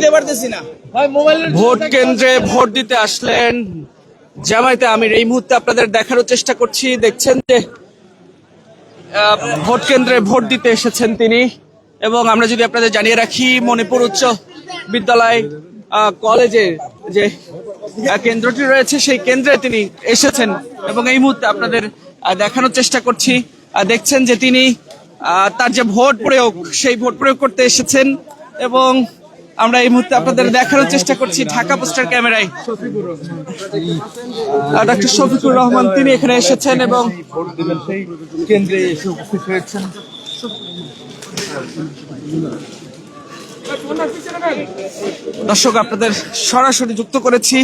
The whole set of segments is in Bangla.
দিতে পারতেছি না ভাই, মোবাইলের ভোট কেন্দ্রে ভোট দিতে আসলেন জামায়াতে আমির। এই মুহূর্তে আপনাদের দেখানোর চেষ্টা করছি, দেখছেন যে ভোট কেন্দ্রে ভোট দিতে এসেছেন তিনি। এবং আমরা যদি আপনাদের জানিয়ে রাখি, মণিপুর উচ্চ বিদ্যালয় কলেজে যে কেন্দ্রটি রয়েছে সেই কেন্দ্রে তিনি এসেছেন এবং এই মুহূর্তে আপনাদের দেখানোর চেষ্টা করছি। দেখছেন যে তিনি তার যে ভোট প্রয়োগ সেই ভোট প্রয়োগ করতে এসেছেন এবং আমরা এই মুহূর্তে আপনাদের দেখানোর চেষ্টা করছি ঢাকা পোস্টার ক্যামেরায়। ডক্টর শফিকুর রহমান তিনি এখানে এসেছেন এবং কেন্দ্রে এসে উপস্থিত হয়েছেন। দর্শক আপনাদের সরাসরি যুক্ত করেছি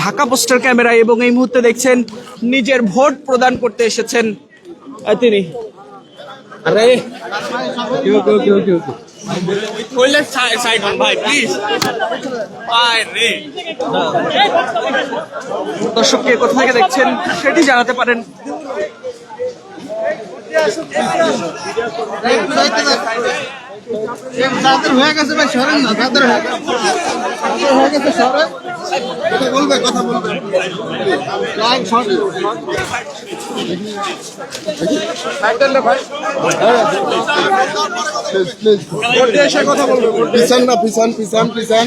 ঢাকা পোস্টার ক্যামেরায় এবং এই মুহূর্তে দেখছেন নিজের ভোট প্রদান করতে এসেছেন তিনি। আরে দর্শক কে কোথা থেকে দেখছেন সেটি জানাতে পারেন। হয়ে গেছে ভাই, সরেন না, তাদের হয়ে গেছে, সরেন, কথা বলবে পিছান না, পিছান পিছান পিছান,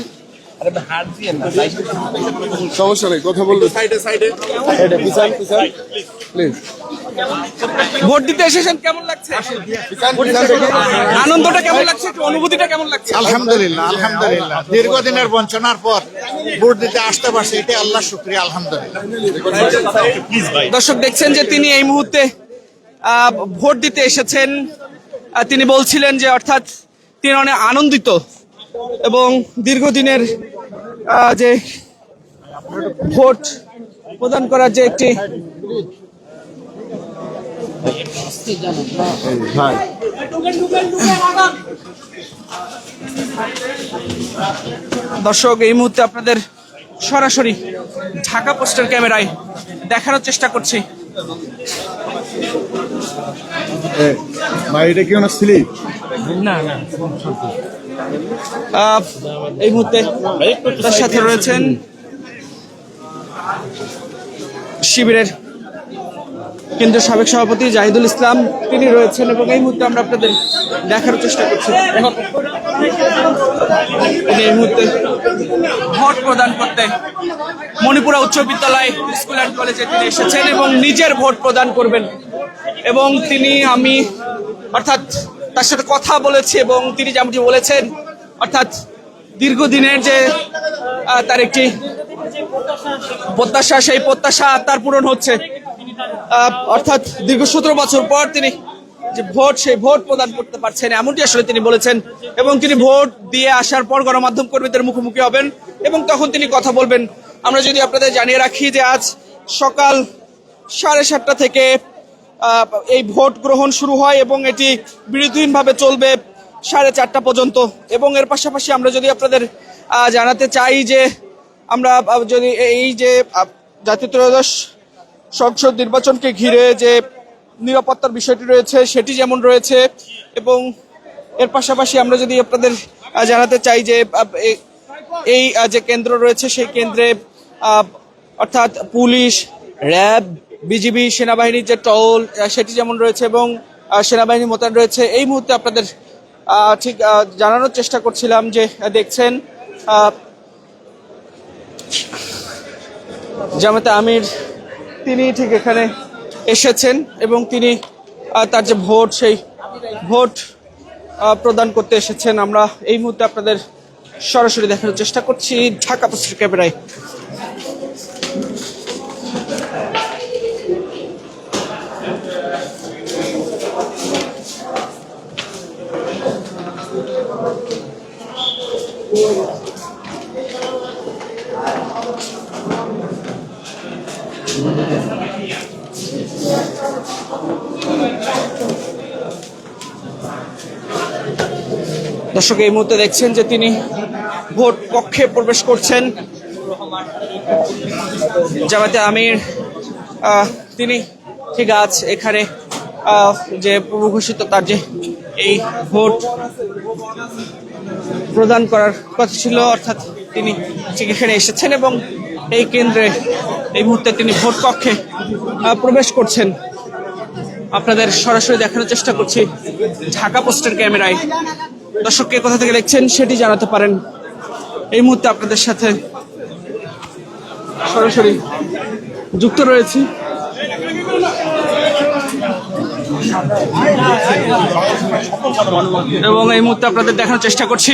সমস্যা নেই, কথা বলবে সাইডে সাইডে পিছান পিছান প্লিজ। ভোট দিতে এসেছেন, কেমন লাগছে? আনন্দটা কেমন লাগছে, একটু অনুভূতিটা কেমন লাগছে? আলহামদুলিল্লাহ, আলহামদুলিল্লাহ, দীর্ঘদিনের বঞ্চনার পর ভোট দিতে আসতে পারছে, এটা আল্লাহ শুকরিয়া, আলহামদুলিল্লাহ। দর্শক দেখছেন যে তিনি এই মুহূর্তে ভোট দিতে এসেছেন। তিনি বলছিলেন যে অর্থাৎ তিনি অনেক আনন্দিত এবং দীর্ঘদিনের যে ভোট প্রদান করার যে একটি দর্শক এই মুহূর্তে আপনাদের সরাসরি ঢাকা পোস্টার ক্যামেরায় দেখানোর চেষ্টা করছি। ভাই এটা কি ওনার স্লিপ? এই মুহূর্তে তার সাথে রয়েছেন শিবিরের কেন্দ্রীয় সাবেক সভাপতি জাহিদুল ইসলাম, তিনি রয়েছেন এবং এই মুহূর্তে আমরা আপনাদের দেখানোর চেষ্টা করছি। এই মুহূর্তে ভোট প্রদান করতে মণিপুরা উচ্চ বিদ্যালয় স্কুল অ্যান্ড কলেজে তিনি এসেছেন এবং নিজের ভোট প্রদান করবেন এবং তিনি অর্থাৎ তার সাথে কথা বলেছি এবং তিনি যেমনটি বলেছেন অর্থাৎ দীর্ঘদিনের যে তার একটি প্রত্যাশা, সেই প্রত্যাশা তার পূরণ হচ্ছে। অর্থাৎ দীর্ঘ 17 বছর পর তিনি যে ভোট, সেই ভোট প্রদান করতে পারছেন এমনটি আসলে তিনি বলেছেন এবং তিনি ভোট দিয়ে আসার পর গণমাধ্যম কর্মীদের মুখোমুখি হবেন এবং তখন তিনি কথা বলবেন। আমরা যদি আপনাদের জানিয়ে রাখি যে আজ সকাল 7:30 থেকে এই ভোট গ্রহণ শুরু হয় এবং এটি বিরতিহীনভাবে চলবে 4:30 পর্যন্ত। এবং এর পাশাপাশি আমরা যদি আপনাদের জানাতে চাই যে আমরা যদি এই যে জাতীয় ত্রয়োদশ সংসদ নির্বাচনকে ঘিরে যে নিরাপত্তার বিষয়টি রয়েছে সেটি যেমন রয়েছে এবং এর পাশাপাশি আমরা যদি আপনাদের জানাতে চাই যে এই যে কেন্দ্র রয়েছে সেই কেন্দ্রে অর্থাৎ পুলিশ, র্যাব, বিজিবি, সেনাবাহিনীর যে টহল সেটি যেমন রয়েছে এবং সেনাবাহিনী মোতায়েন রয়েছে। এই মুহূর্তে আপনাদের ঠিক জানানোর চেষ্টা করছিলাম যে দেখছেন জামায়াতে আমির তিনি ঠিক এখানে এসেছেন এবং তিনি তার যে ভোট সেই ভোট প্রদান করতে এসেছেন। আমরা এই মুহূর্তে আপনাদের সরাসরি দেখানোর চেষ্টা করছি ঢাকা পোস্টার ক্যামেরায়। দর্শক এই মুহূর্তে দেখছেন যে তিনি ভোট কক্ষে প্রবেশ করছেন। জামায়াতে আমির তিনি ঠিক আছে এখানে যে পূর্ব ঘোষিত তার যে এই ভোট প্রদান করার কথা ছিল, অর্থাৎ তিনি এখানে এসেছেন এবং এই কেন্দ্রে এই মুহূর্তে তিনি ভোট কক্ষে প্রবেশ করছেন। আপনাদের সরাসরি দেখানোর চেষ্টা করছি ঢাকা পোস্টের ক্যামেরায়। দর্শককে কোথা থেকে দেখছেন সেটি জানাতে পারেন। এই মুহূর্তে আপনাদের সাথে সরাসরি যুক্ত রয়েছি। এবং এই মুহূর্তে আপনাদের দেখানোর চেষ্টা করছি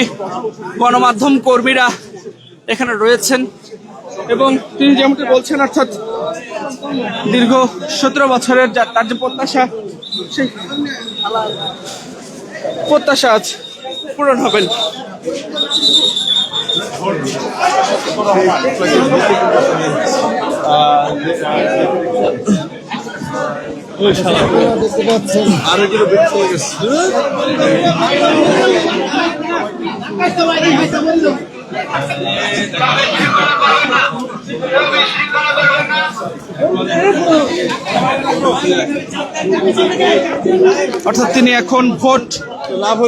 গণমাধ্যম কর্মীরা এখানে রয়েছেন এবং তিনি যেমনটি বলছেন, অর্থাৎ দীর্ঘ 17 বছরের তার যে প্রত্যাশা, সেই প্রত্যাশা আজ পূরণ হবেন। অর্থাৎ তিনি এখন ভোট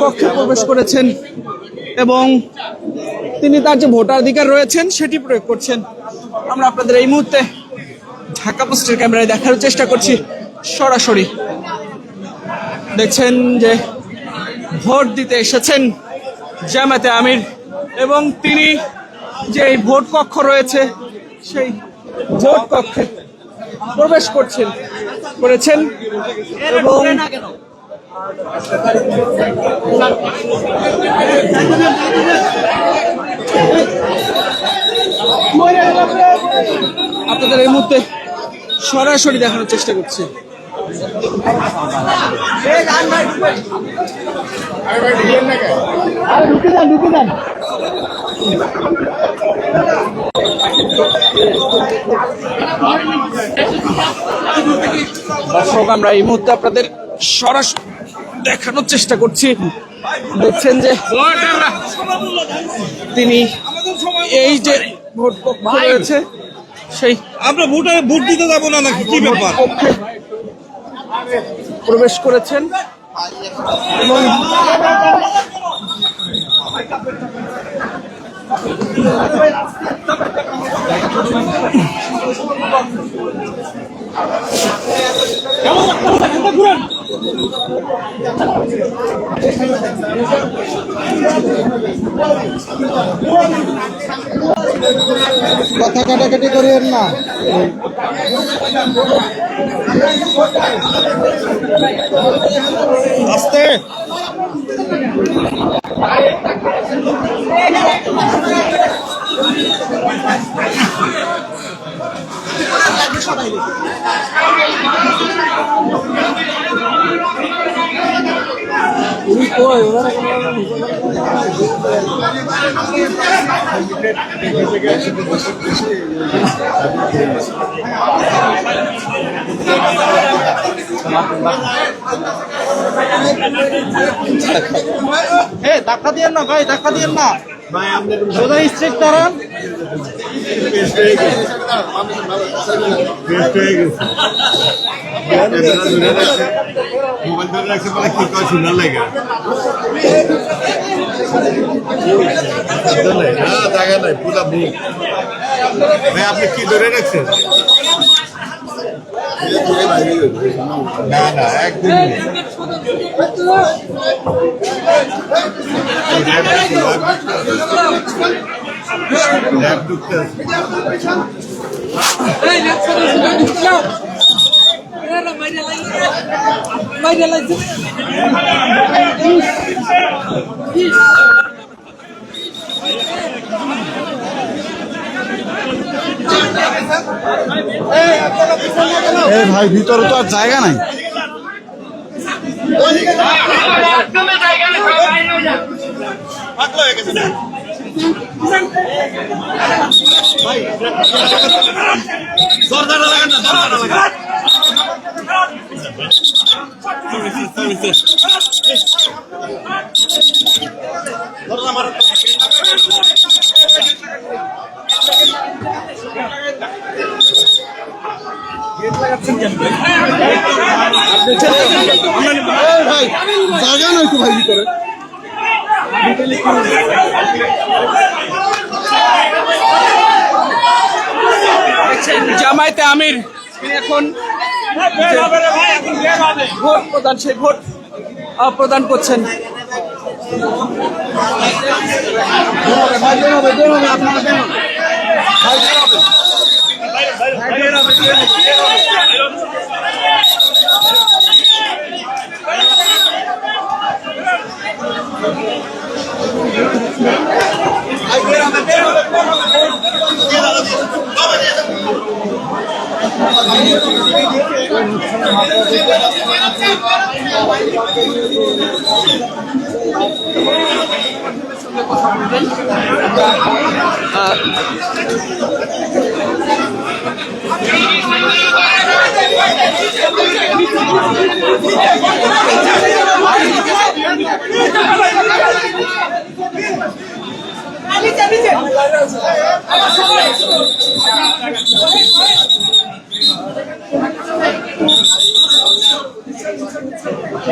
কক্ষে প্রবেশ করেছেন এবং তিনি তার যে ভোটাধিকার রয়েছেন সেটি প্রয়োগ করছেন। আমরা আপনাদের এই মুহূর্তে ঢাকা পোস্টের ক্যামেরায় দেখার চেষ্টা করছি সরাসরি। দেখছেন যে ভোট দিতে এসেছেন জামায়াতে আমির এবং তিনি যে এই ভোট কক্ষ রয়েছে সেই ভোট কক্ষে প্রবেশ করেছেন এবং আপনাদের এই মুহূর্তে সরাসরি দেখানোর চেষ্টা করছি। দর্শক, আমরা এই মুহূর্তে আপনাদের সরাসরি দেখানোর চেষ্টা করছি। দেখছেন যে তিনি এই যে ভোট কক্ষ রয়েছে সেই আমরা ভোট দিতে যাবো না নাকি কি ব্যাপার? প্রবেশ করেছেন এবং কথা কাটাকাটি করিয়েন না। আস্তে ধাক্কা দিয়েন না ভাই, ধাক্কা দিয়েন না সোজা স্ট্রেট দাঁড়ান। মোবাইল ধরে রাখছে বলে কি কয় শোনার লাগে না জায়গা নাই পুরা মুখ। ভাই আপনি কি ধরে রাখছেন? না না একদম ভাই ভিতরে তো আর জায়গা নাই। ভাই জায়গা নাই তো ভাই ভিতরে। দেখছেন জামায়াতে আমির তিনি এখন ভোট প্রদান সেই ভোট প্রদান করছেন।